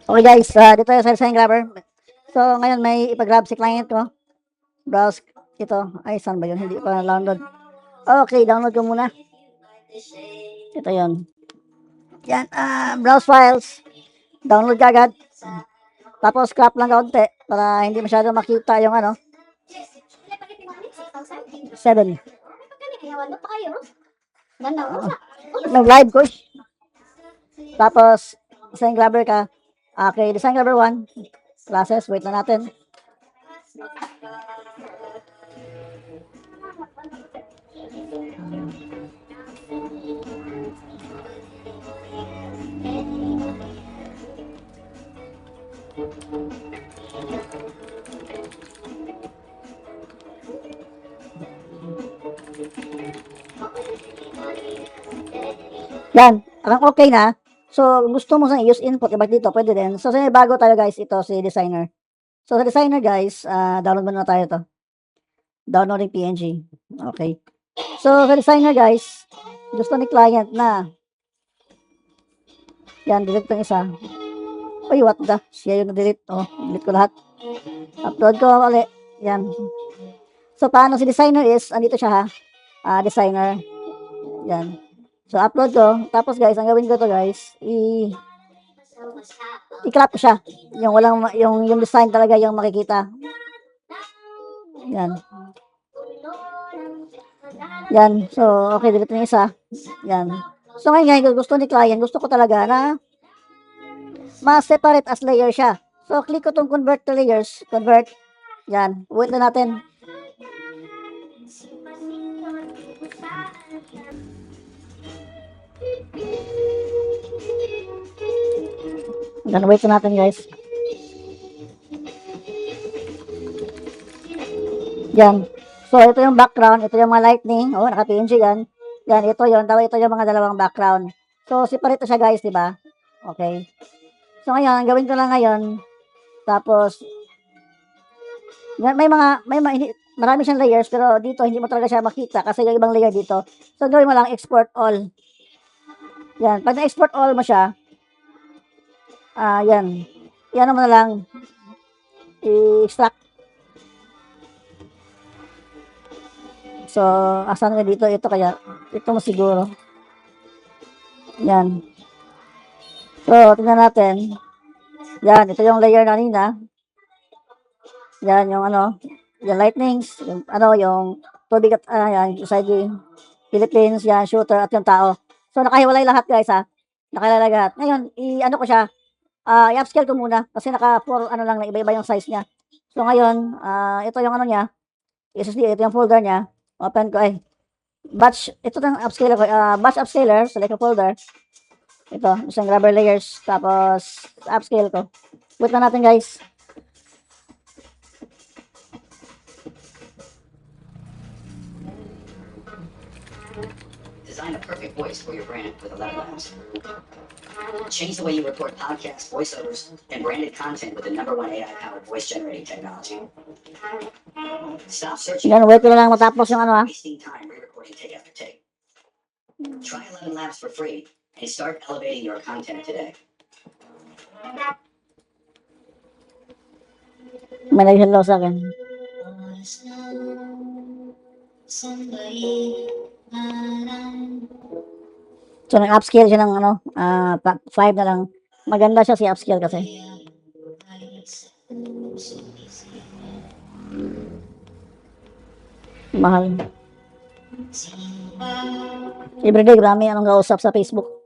Okay guys, dito tayo sa design grabber. So ngayon may ipag-grab si client ko. Browse ito. Ay, saan ba yun? Hindi pa download. Okay, download ko muna. Ito yun. Yan, browse files. Download ka agad. Tapos crop lang kaunti para hindi masyado makita yung ano. 7. Nag-live ko. Tapos, design grabber ka. Okay, design grabber 1. Process, wait na natin. Yan, parang okay na. So, gusto mo sa use input, iba dito, pwede din. So, may bago tayo guys, ito si designer. So, sa designer guys, download muna tayo to. Downloading PNG. Okay. So, sa designer guys, gusto ni client na. Yan, delete itong isa. Uy, what the? Siya yung na-delete. Oh, delete ko lahat. Upload ko ulit. Yan. So, paano si designer is, andito siya ha. Designer. Yan. So, upload ko. Tapos guys, ang gawin ko to guys, i-crop ko siya. Yung walang, yung design talaga yung makikita. Yan. Yan. So, okay, delete na yung isa. Yan. So, ngayon, gusto ni client, gusto ko talaga na ma-separate as layer siya. So, click ko tong convert to layers. Convert. Yan. Wait na natin. Yan, wait na natin guys. Yan. So, ito yung background. Ito yung mga lightning. Oh, naka-PNG yan. Yan, ito yon. Ito yung mga dalawang background. So, separate siya guys, di ba? Okay. So, ngayon, ang gawin ko lang ngayon, tapos, marami siyang layers, pero dito, hindi mo talaga siya makita kasi yung ibang layer dito. So, gawin mo lang, export all. Yan. Pag na-export all mo siya, yan. Yan mo na lang, i-extract. So, asan nga dito? Ito kaya, ito mo siguro. Yan. So, tingnan natin. Yan, ito yung layer na kanina. Yan, yung ano, yung lightnings, yung ano, yung tubig at, yan, USID, Philippines, yan, shooter, at yung tao. So, nakahiwalay lahat, guys, ha. Nakahiwalay lahat. Ngayon, ano ko siya, i-upscale ko muna, kasi naka-4, ano lang, iba-iba yung size niya. So, ngayon, ito yung ano niya, SSD, ito yung folder niya. Open ko, batch, ito yung upscaler ko, batch upscaler, select a folder. Ito, isang grabber layers, tapos, upscale ko. Wait na natin, guys. Design a perfect voice for your brand with 11 Labs. Change the way you record podcasts, voiceovers, and branded content with the #1 AI-powered voice generating technology. Stop searching. Yan, wait ko lang matapos yung ano, wasting time re-recording take after take. Try 11 Labs for free and start elevating your content today. May nag-hello sa akin. So, nag-upscale siya ng ano, 5 na lang. Maganda siya si upscale kasi. Mahal. Everyday, marami anong kausap sa Facebook.